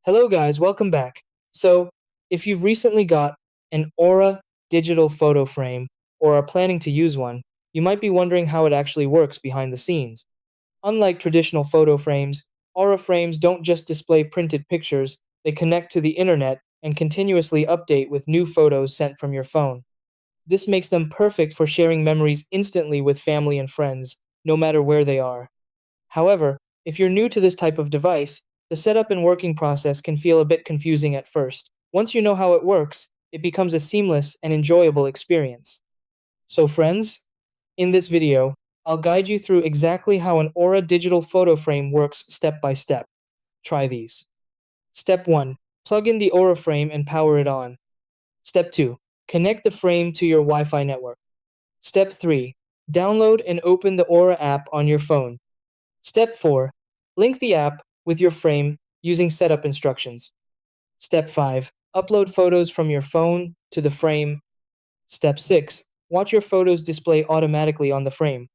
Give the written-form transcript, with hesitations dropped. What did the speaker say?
Hello guys, welcome back. So, if you've recently got an Aura digital photo frame or are planning to use one, you might be wondering how it actually works behind the scenes. Unlike traditional photo frames, Aura frames don't just display printed pictures, they connect to the internet and continuously update with new photos sent from your phone. This makes them perfect for sharing memories instantly with family and friends, no matter where they are. However, if you're new to this type of device, the setup and working process can feel a bit confusing at first. Once you know how it works, it becomes a seamless and enjoyable experience. So friends, in this video, I'll guide you through exactly how an Aura digital photo frame works step by step. Try these. Step 1. Plug in the Aura frame and power it on. Step 2. Connect the frame to your Wi-Fi network. Step 3. Download and open the Aura app on your phone. Step 4. Link the app with your frame using setup instructions. Step 5. Upload photos from your phone to the frame. Step 6. Watch your photos display automatically on the frame.